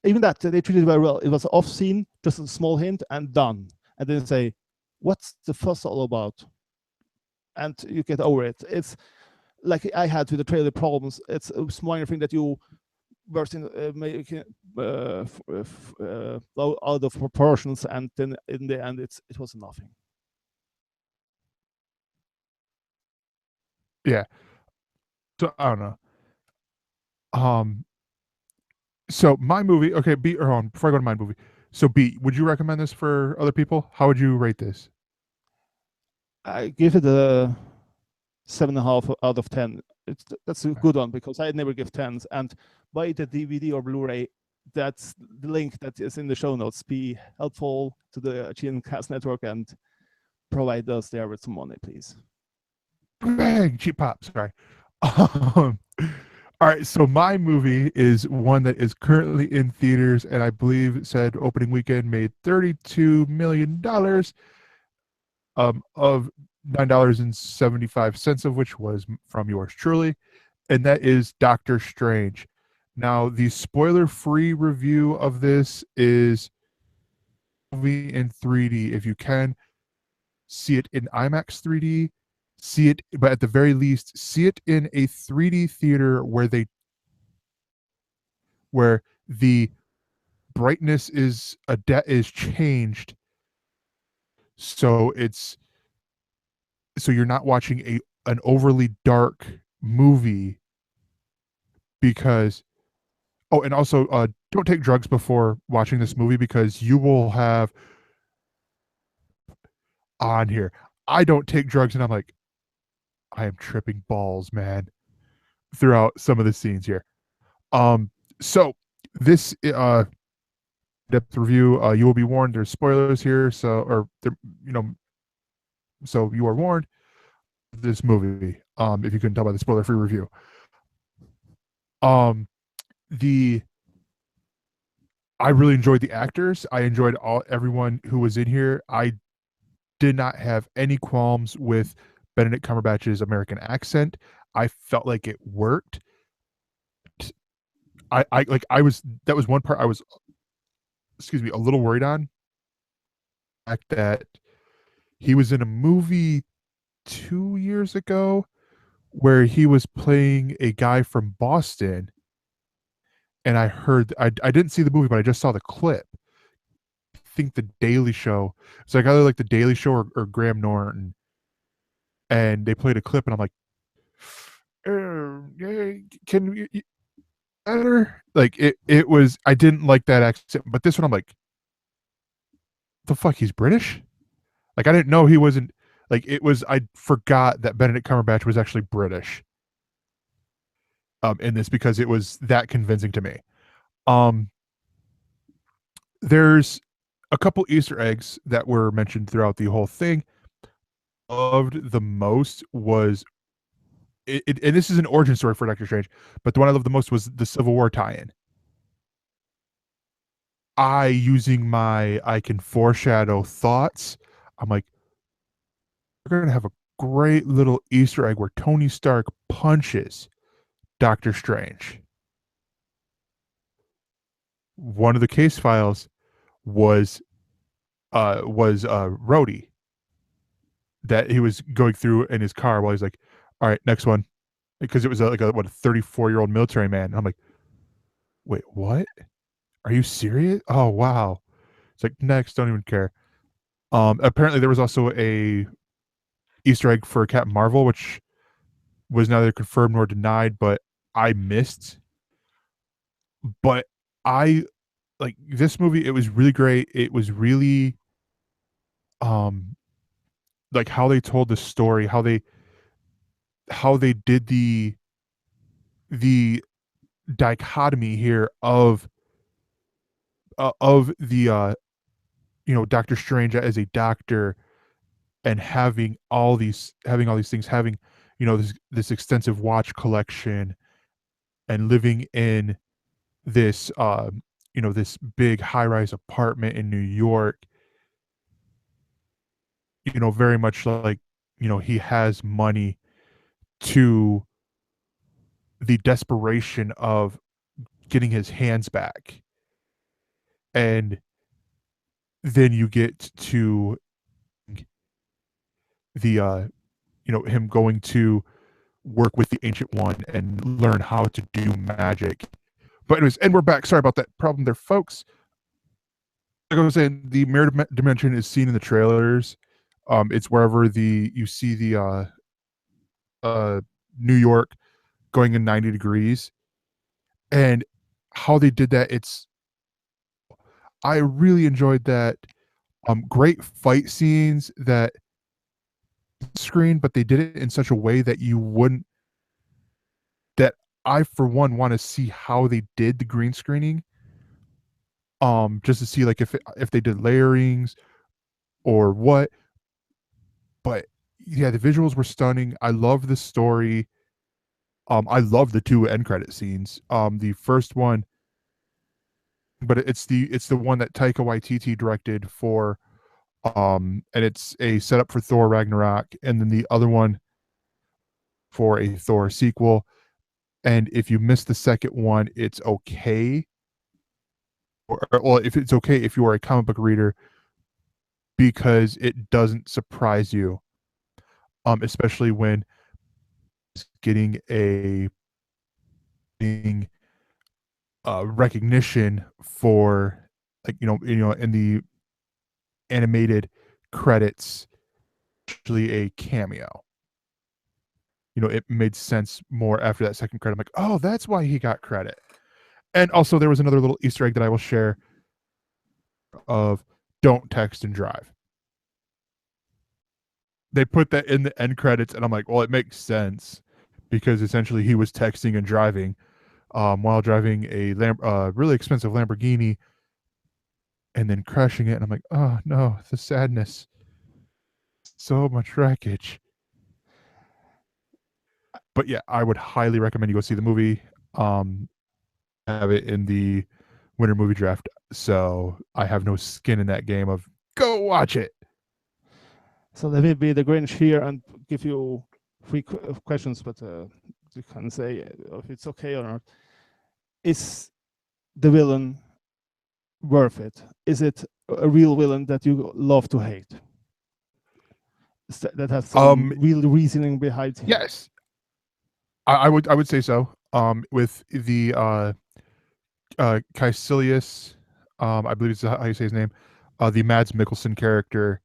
even that, they treated it very well. It was off scene, just a small hint, and done. And then say, what's the fuss all about? And you get over it. It's like I had with the trailer problems. It's a minor thing that you burst in, making out of proportions, and then in the end, it was nothing. yeah. So I don't know. Um, so my movie, okay, B, or before I go to my movie, so B, would you recommend this for other people? How would you rate this? I give it a 7.5 out of 10. That's a good one because I never give 10s. And buy the DVD or Blu-ray. That's the link that is in the show notes. Be helpful to the GN Cast Network and provide us there with some money, please. Bang, cheap pop. Sorry. All right, so my movie is one that is currently in theaters, and I believe said opening weekend made $32 million, of $9.75 of which was from yours truly, and that is Doctor Strange. Now, the spoiler-free review of this is movie in 3D. If you can, see it in IMAX 3D, see it, but at the very least, see it in a 3D theater where the brightness is changed, so you're not watching an overly dark movie because, oh, and also don't take drugs before watching this movie because you will have on here. I don't take drugs, and I'm like, I am tripping balls, man, throughout some of the scenes here. Um, so this depth review, you will be warned. There's spoilers here, so or there, you know, so you are warned. This movie, if you couldn't tell by the spoiler-free review, um, the I really enjoyed the actors. I enjoyed everyone who was in here. I did not have any qualms with Benedict Cumberbatch's American accent. I felt like it worked. I was that was one part I was, excuse me, a little worried on. The fact that he was in a movie 2 years ago where he was playing a guy from Boston, and I didn't see the movie, but I just saw the clip. I think the Daily Show. It's like either like the Daily Show or Graham Norton, and they played a clip, and I'm like, can you better? Like it was. I didn't like that accent, but this one I'm like, the fuck, he's British. Like I didn't know he wasn't. Like it was. I forgot that Benedict Cumberbatch was actually British. In this because it was that convincing to me. Um, there's a couple Easter eggs that were mentioned throughout the whole thing. Loved the most was and this is an origin story for Doctor Strange, but the one I loved the most was the Civil War tie-in. I can foreshadow thoughts. I'm like, we're gonna have a great little Easter egg where Tony Stark punches Doctor Strange. One of the case files was Rhodey that he was going through in his car while he's like, all right, next one, because it was like a 34-year-old military man. And I'm like, wait, what? Are you serious? Oh wow. It's like next, don't even care. Apparently there was also a Easter egg for Captain Marvel, which was neither confirmed nor denied, but I missed. But I like this movie. It was really great. It was really um like how they told the story, how they did the dichotomy here of of the Doctor Strange as a doctor, and having all these things, having this extensive watch collection, and living in this this big high-rise apartment in New York, very much like he has money to the desperation of getting his hands back. And then you get to the him going to work with the Ancient One and learn how to do magic. But anyways, and we're back. Sorry about that problem there, folks. Like I was saying, the mirror dimension is seen in the trailers. It's wherever you see the New York going in 90 degrees, and how they did that. I really enjoyed that. Great fight scenes that screen, but they did it in such a way that you wouldn't. That I, for one, want to see how they did the green screening. Just to see like if they did layerings or what. But yeah, the visuals were stunning. I love the story. I love the two end credit scenes. The first one, but it's the one that Taika Waititi directed for, and it's a setup for Thor Ragnarok, and then the other one for a Thor sequel. And if you missed the second one, it's okay. Well, if it's okay if you are a comic book reader, because it doesn't surprise you, especially when getting a being recognition for, like, in the animated credits, actually a cameo. It made sense more after that second credit. I'm like, oh, that's why he got credit. And also, there was another little Easter egg that I will share of don't text and drive. They put that in the end credits, and I'm like, well, it makes sense, because essentially he was texting and driving while driving a really expensive Lamborghini, and then crashing it. And I'm like, oh no, the sadness, so much wreckage. But yeah, I would highly recommend you go see the movie. Have it in the winter movie draft, so I have no skin in that game of go watch it. So let me be the Grinch here and give you three questions, but you can say if it's okay or not. Is the villain worth it? Is it a real villain that you love to hate? That has some real reasoning behind him? Yes, I would say so. With the Caecilius, I believe it's how you say his name, the Mads Mikkelsen character.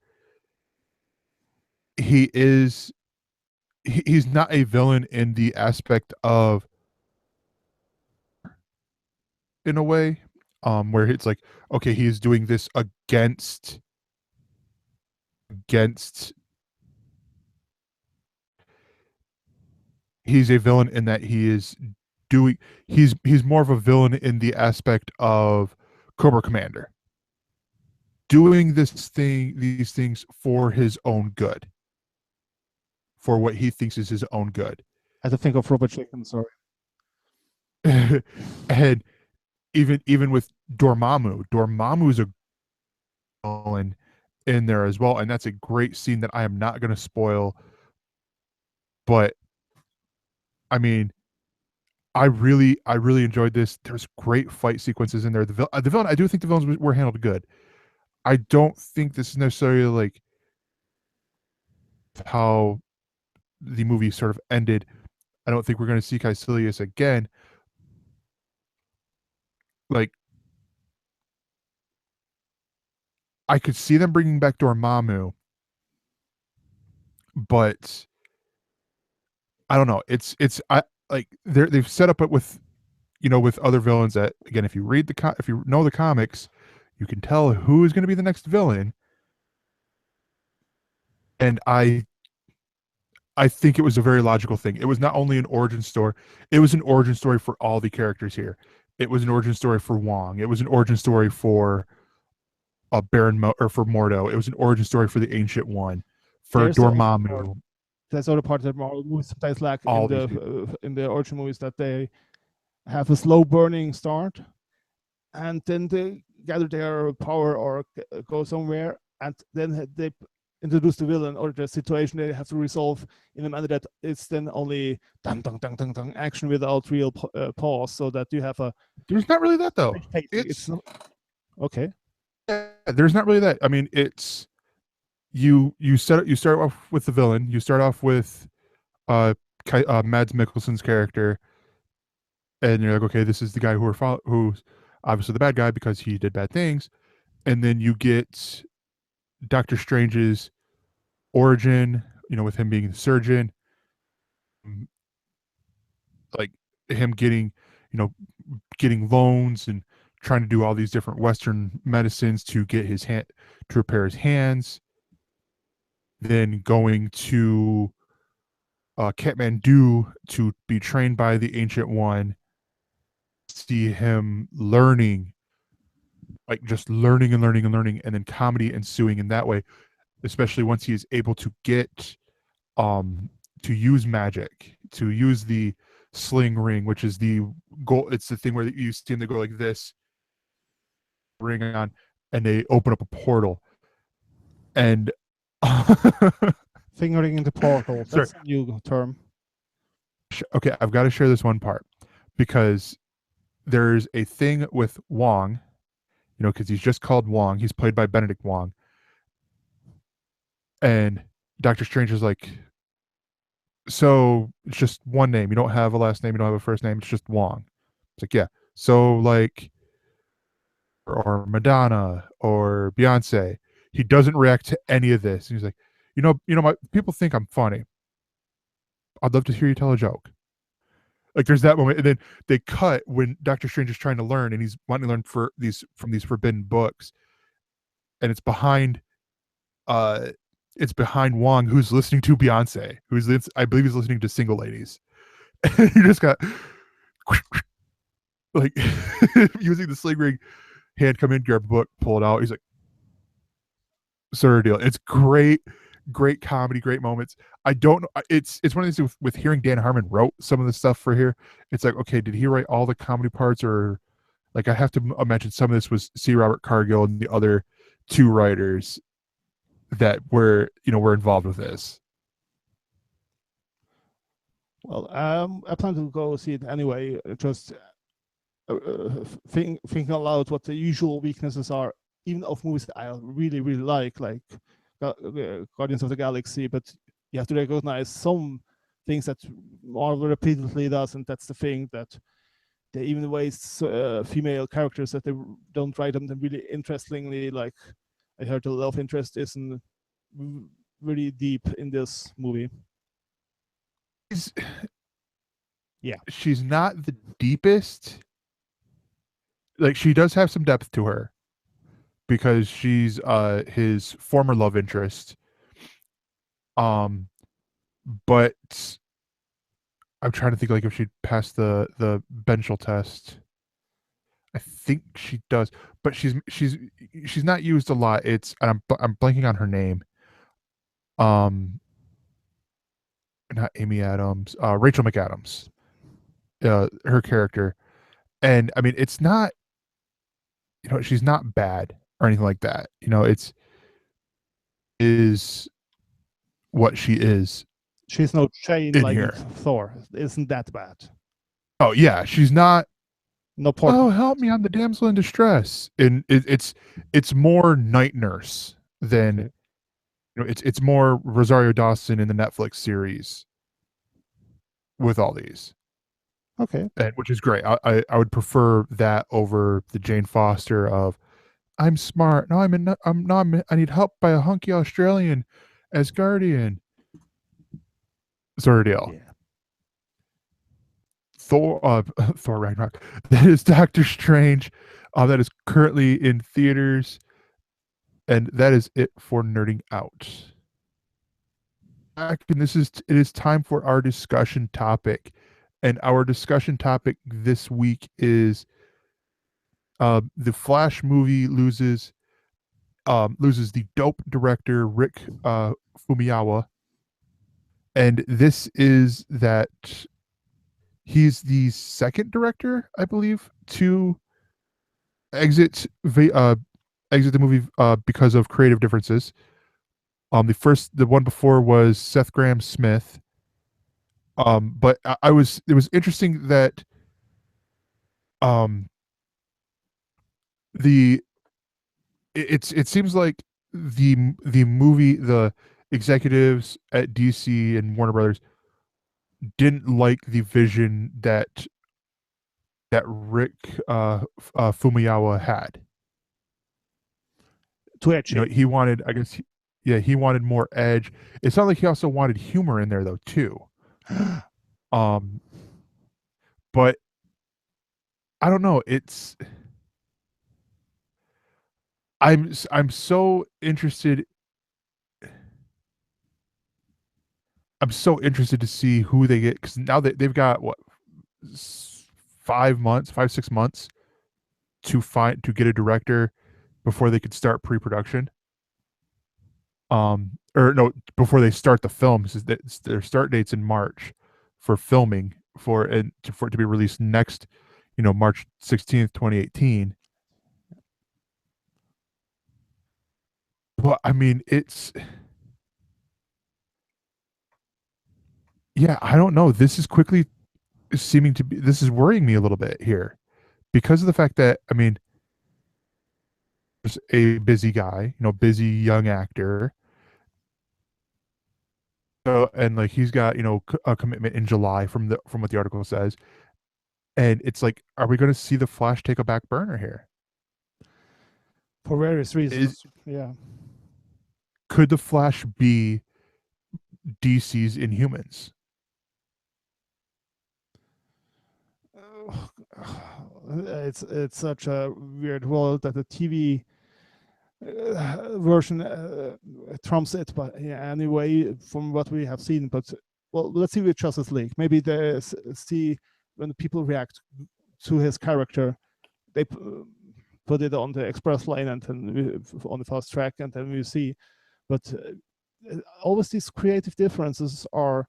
He's not a villain in the aspect of, in a way, where it's like, okay, he is doing this against he's a villain in that he's more of a villain in the aspect of Cobra Commander, doing these things for his own good, for what he thinks is his own good. I had to think of Robert Chicken, sorry. And even with Dormammu's a villain in there as well, and that's a great scene that I am not going to spoil. But I mean, I really enjoyed this. There's great fight sequences in there. The villain, I do think the villains were handled good. I don't think this is necessarily like how the movie sort of ended. I don't think we're going to see Caecilius again. Like, I could see them bringing back Dormammu, but I don't know. I like they've set up it with with other villains that, again, if you read if you know the comics, you can tell who is going to be the next villain. And I think it was a very logical thing. It was not only an origin story, it was an origin story for all the characters here. It was an origin story for Wong. It was an origin story for or for Mordo. It was an origin story for the Ancient One, for There's the other part. Dormammu. That's the other part that Marvel movies sometimes lack All these people. in the origin movies, that they have a slow burning start, and then they gather their power or go somewhere, and then they introduce the villain or the situation they have to resolve in a manner that it's then only dun dun dun dun dun action without real pause, so that you have a. There's not really that though. It's not, okay. There's not really that. I mean, it's you start off with the villain. You start off with Mads Mikkelsen's character, and you're like, okay, this is the guy who's obviously the bad guy because he did bad things, and then you get Doctor Strange's origin, with him being the surgeon, like him getting loans and trying to do all these different Western medicines to get his hand to repair his hands. Then going to Kathmandu to be trained by the Ancient One. See him learning, like just learning and learning and learning, and then comedy ensuing in that way. Especially once he is able to get to use magic, to use the sling ring, which is the goal. It's the thing where you see them, they go like this, ring on, and they open up a portal. And Fingering in the portal. That's a new term. Okay, I've got to share this one part because there's a thing with Wong, because he's just called Wong. He's played by Benedict Wong. And Doctor Strange is like, so it's just one name. You don't have a last name. You don't have a first name. It's just Wong. It's like, yeah. So like, or Madonna or Beyonce. He doesn't react to any of this. And he's like, my people think I'm funny. I'd love to hear you tell a joke. Like there's that moment, and then they cut when Doctor Strange is trying to learn, and he's wanting to learn from these forbidden books, and it's behind Wong, who's listening to Beyonce, I believe he's listening to Single Ladies. And he just got like using the sling ring, hand come in, grab a book, pull it out. He's like, sort of deal. It's great comedy, great moments. I don't know. It's one of these with hearing Dan Harmon wrote some of the stuff for here. It's like, okay, did he write all the comedy parts, or like I have to imagine some of this was C. Robert Cargill and the other two writers that were involved with this. Well, I plan to go see it anyway. Just thinking aloud what the usual weaknesses are, even of movies that I really really like Guardians of the Galaxy, but you have to recognize some things that Marvel repeatedly does, and that's the thing that they even waste female characters, that they don't write them really interestingly. Like I heard the love interest isn't really deep in this movie. She's not the deepest. Like she does have some depth to her, because she's his former love interest. But I'm trying to think like if she'd passed the Benchel test. I think she does, but she's not used a lot. It's, and I'm blanking on her name. Not Amy Adams, Rachel McAdams, her character. And I mean, it's not, she's not bad or anything like that. It's is what she is. She's no chain like here. Thor. Isn't that bad? Oh yeah, she's not. No part. Oh, help me! I'm the damsel in distress. And it's more Night Nurse than it's more Rosario Dawson in the Netflix series with all these. Okay, and which is great. I would prefer that over the Jane Foster of I'm smart. No, I need help by a hunky Australian as guardian. Sort of deal. Yeah. Thor Ragnarok. That is Doctor Strange. That is currently in theaters, and that is it for nerding out. And it is time for our discussion topic, and our discussion topic this week is the Flash movie loses the dope director Rick Fumiyawa, and this is that he's the second director, I believe, to exit exit the movie because of creative differences. The one before was Seth Graham Smith. But it was interesting that um the it seems like the executives at DC and Warner Brothers didn't like the vision that Rick Fumiyawa had. Too edgy. He wanted, I guess, yeah, he wanted more edge. It sounded like he also wanted humor in there though too. Um, but I don't know. I'm so interested. I'm so interested to see who they get because now they've got what 5 months, 5 6 months to get a director before they could start pre-production. Or no, before they start the film. Their start date's in March for filming for it to be released next, March 16th, 2018. But I mean, yeah, I don't know. This is worrying me a little bit here because of the fact that, I mean, there's a busy guy, busy young actor. So, and like he's got, a commitment in July from what the article says. And it's like, are we going to see the Flash take a back burner here? For various reasons. Yeah. Could the Flash be DC's Inhumans? It's such a weird world that the TV version trumps it, but yeah, anyway, from what we have seen. But well, let's see with Justice League. Maybe they see when the people react to his character, they put it on the express lane and then on the fast track, and then we see. But always these creative differences are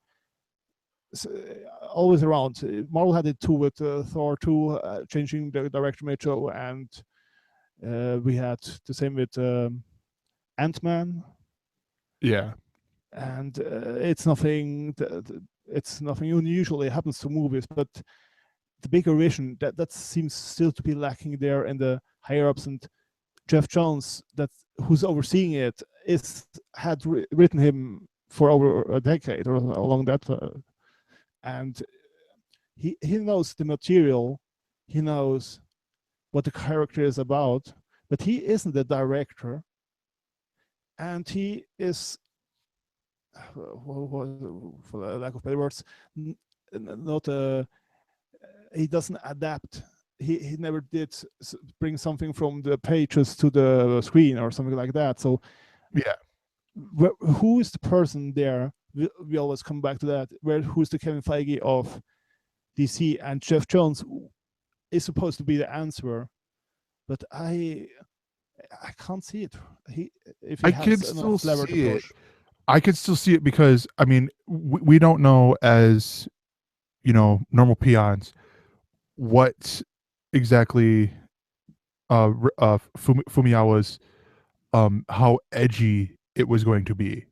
always around. Marvel had it too with Thor 2 changing the director Metro, and we had the same with Ant-Man. Yeah, and it's nothing unusual. It happens to movies, but the bigger vision that seems still to be lacking there in the higher ups. And Jeff Jones, who's overseeing it, had written him for over a decade or along that, and he knows the material, he knows what the character is about, but he isn't the director, and he is, for the lack of better words, not he doesn't adapt. He never did bring something from the pages to the screen or something like that. So yeah, who is the person there? We always come back to that. Who's the Kevin Feige of DC? And Jeff Jones is supposed to be the answer, but I can't see it. If he has enough lever to push. I could still see it because, I mean, we don't know, as normal peons, what exactly Fumiyawa's how edgy it was going to be.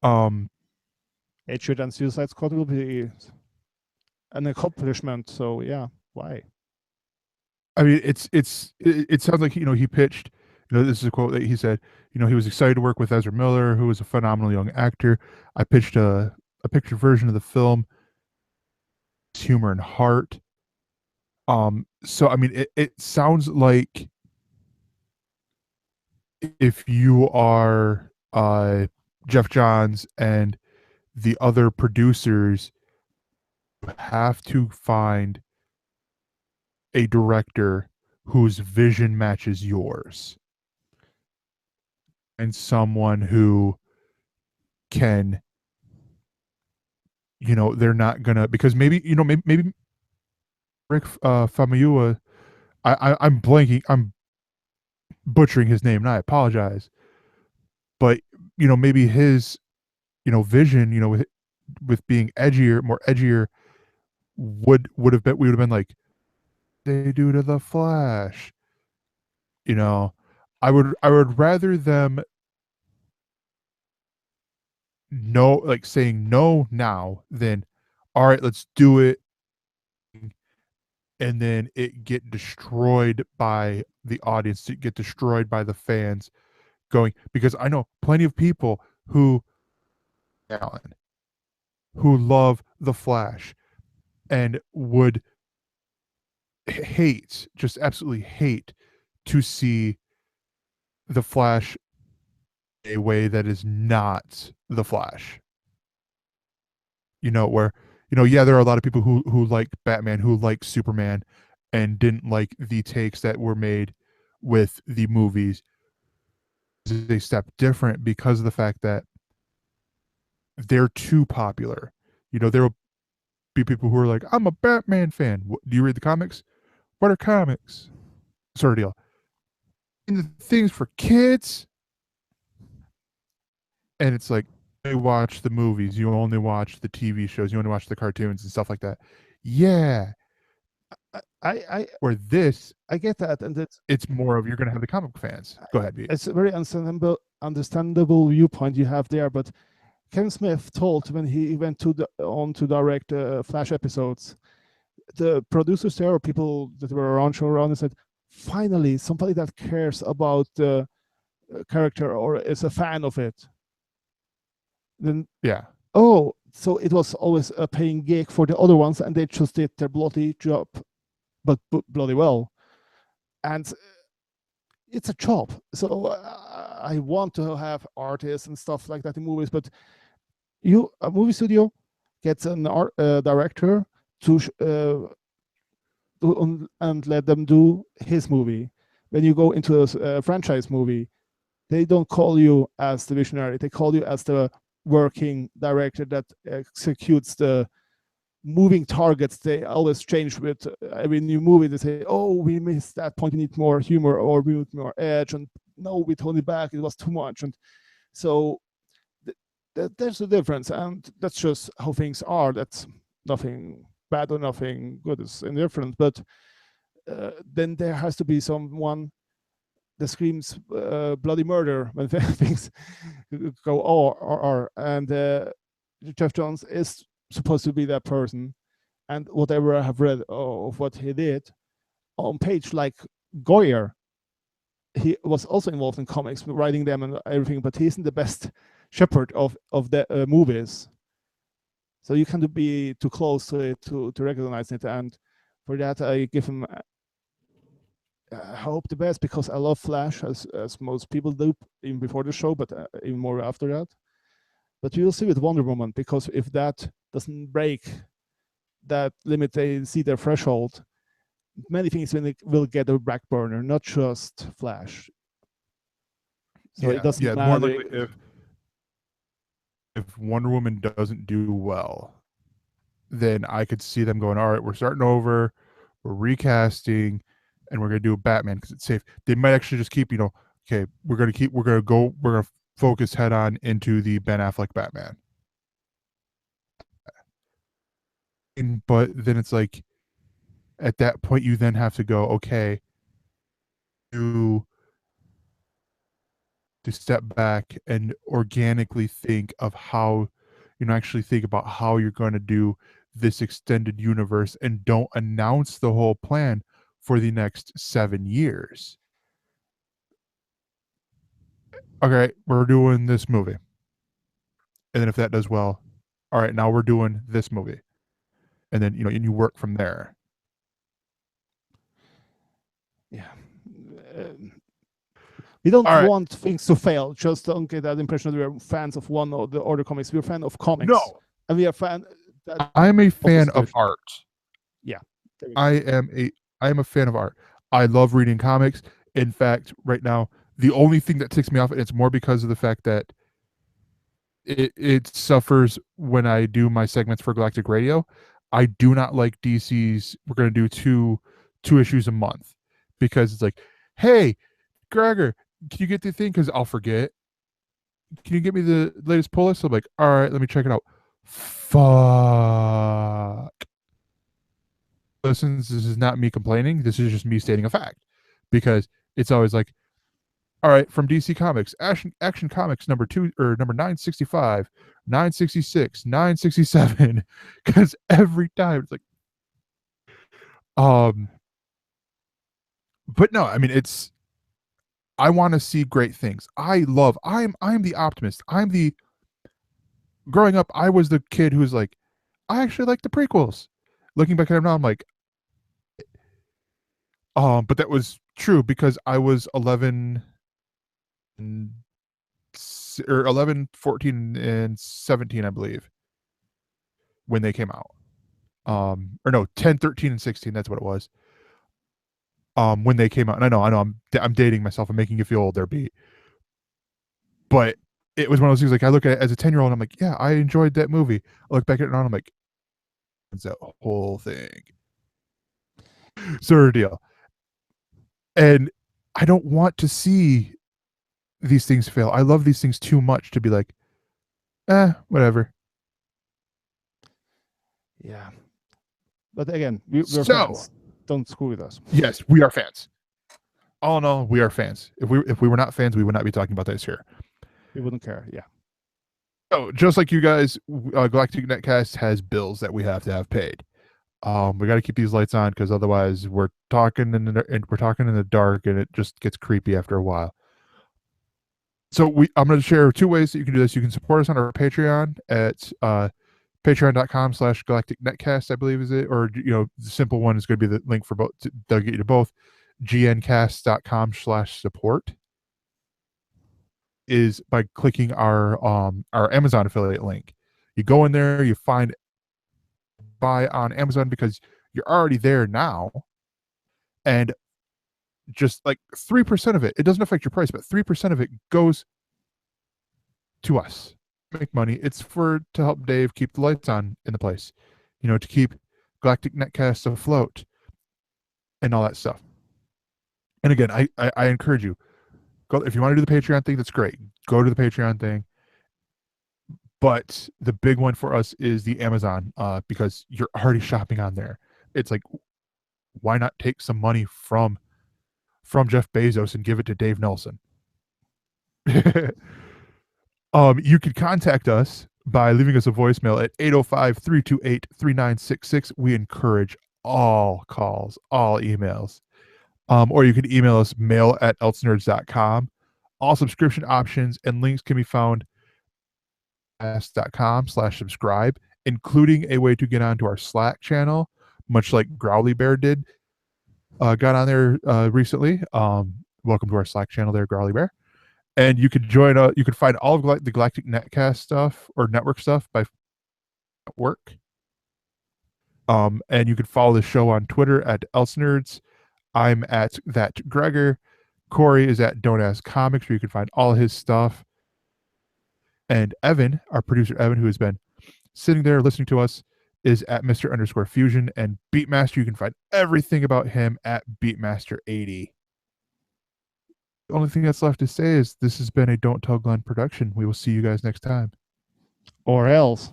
Edgier than Suicide Squad will be an accomplishment. So yeah, why? I mean, it sounds like he pitched. This is a quote that he said. He was excited to work with Ezra Miller, who was a phenomenal young actor. I pitched a picture version of the film, humor and heart. So I mean, it sounds like if you are Jeff Johns and the other producers, you have to find a director whose vision matches yours, and someone who can, they're not gonna, because maybe Rick Famuyiwa, I'm blanking. I'm butchering his name, and I apologize. But maybe his vision, with being edgier, more edgier, would have been we would have been like they do to the Flash. You know, I would rather them no like saying no now than all right, let's do it, and then it get destroyed by the audience, it get destroyed by the fans going, because I know plenty of people Alan, who love the Flash and would hate, just absolutely hate, to see the Flash a way that is not the Flash. Where yeah, there are a lot of people who like Batman, who like Superman, and didn't like the takes that were made with the movies. They step different because of the fact that they're too popular. There will be people who are like, I'm a Batman fan. Do you read the comics? What are comics? Sort of deal. And the things for kids, and it's like, you watch the movies, you only watch the TV shows, you only watch the cartoons and stuff like that. Yeah. Where this, I get that, and it's more of, you're going to have the comic fans. Go ahead, Pete. It's a very understandable viewpoint you have there, but Kevin Smith told when he went on to direct Flash episodes, the producers there, or people that were around, show around, and said, finally, somebody that cares about the character or is a fan of it. Then yeah. Oh, so it was always a paying gig for the other ones, and they just did their bloody job, but bloody well. And it's a job. So I want to have artists and stuff like that in movies, but a movie studio gets an art director to and let them do his movie. When you go into a franchise movie, they don't call you as the visionary. They call you as the working director that executes the moving targets. They always change with every new movie. They say, oh, we missed that point, we need more humor, or we need more edge, and no, we toned it back, it was too much. And so there's a difference, and that's just how things are. That's nothing bad or nothing good, is indifferent. But then there has to be someone that screams bloody murder when things go or and Jeff Johns is supposed to be that person. And whatever I have read of what he did on page, like Goyer, he was also involved in comics, writing them and everything, but he isn't the best shepherd of the movies. So you can't be too close to it to recognize it. And for that, I give him I hope the best, because I love Flash, as most people do, even before the show, but even more after that. But we will see with Wonder Woman, because if that doesn't break that limit, they see their threshold, many things will get a back burner, not just Flash. So it doesn't matter. More likely if Wonder Woman doesn't do well, then I could see them going, all right, we're starting over, we're recasting, and we're going to do a Batman because it's safe. They might actually just keep, okay, we're going to focus head on into the Ben Affleck Batman. But then it's like, at that point, you then have to go, okay, to step back and organically think of how, actually think about how you're going to do this extended universe, and don't announce the whole plan for the next 7 years. Okay, we're doing this movie. And then if that does well, all right, now we're doing this movie. And then, and you work from there. Yeah. We don't want things to fail. Just don't get that impression that we're fans of one or the other comics. We're fans of comics. No. And we are fan. I'm a fan of art. Yeah. I am a fan of art. I love reading comics. In fact, right now, the only thing that ticks me off, and it's more because of the fact that it suffers when I do my segments for Galactic Radio. I do not like DC's. We're going to do two issues a month. because it's like, hey, Gregor, can you get the thing? Because I'll forget. Can you get me the latest pull list? I'm like, all right, let me check it out. Fuck. Listen, this is not me complaining. This is just me stating a fact, because it's always like, all right, from DC Comics, Action Comics number 2 or number 965, 966, 967. Because every time it's like, but no, I mean, it's, I want to see great things. I'm the optimist. Growing up, I was the kid who was like, I actually like the prequels. Looking back at them now, I'm like, but that was true because I was 11 and or 11, 14, and 17, I believe, when they came out. Or no, 10, 13, and 16, that's what it was. When they came out. And I know I'm dating myself. I'm making you feel old there, B. But it was one of those things, like, I look at it as a 10-year-old and I'm like, yeah, I enjoyed that movie. I look back at it now and I'm like, it's that whole thing. Sort of deal. And I don't want to see these things fail. I love these things too much to be like, whatever. Yeah. But again, we're So, fans. Don't screw with us. Yes, we are fans. All in all, we are fans. If we were not fans, we would not be talking about this here. We wouldn't care. Yeah. So just like you guys, Galactic Netcast has bills that we have to have paid. We got to keep these lights on because otherwise we're talking in the dark and it just gets creepy after a while. So I'm going to share 2 ways that you can do this. You can support us on our Patreon at patreon.com/Galactic Netcast, I believe is it, or the simple one is going to be the link for both. They'll get you to both. gncast.com/support is by clicking our Amazon affiliate link. You go in there, you find buy on Amazon because you're already there now, and just like 3% of it doesn't affect your price, but 3% of it goes to us. Make money. It's to help Dave keep the lights on in the place, to keep Galactic Netcast afloat and all that stuff. And again, I encourage you, go, if you want to do the Patreon thing, that's great. Go to the Patreon thing. But the big one for us is the Amazon, because you're already shopping on there. It's like, why not take some money from Jeff Bezos and give it to Dave Nelson? You could contact us by leaving us a voicemail at 805-328-3966. We encourage all calls, all emails. Or you can email us mail@ElseNerds.com. All subscription options and links can be found .com/subscribe, including a way to get onto our Slack channel, much like Growly Bear did. Got on there recently. Welcome to our Slack channel there, Growly Bear. And you could join. You could find all of the Galactic Netcast stuff or network stuff by work. And you can follow the show on Twitter at ElseNerds. I'm at that Gregor. Corey is at Don't Ask Comics, where you can find all his stuff. And Evan, our producer Evan, who has been sitting there listening to us, is at Mr_Fusion. And Beatmaster, you can find everything about him at Beatmaster80. The only thing that's left to say is this has been a Don't Tell Glenn production. We will see you guys next time. Or else.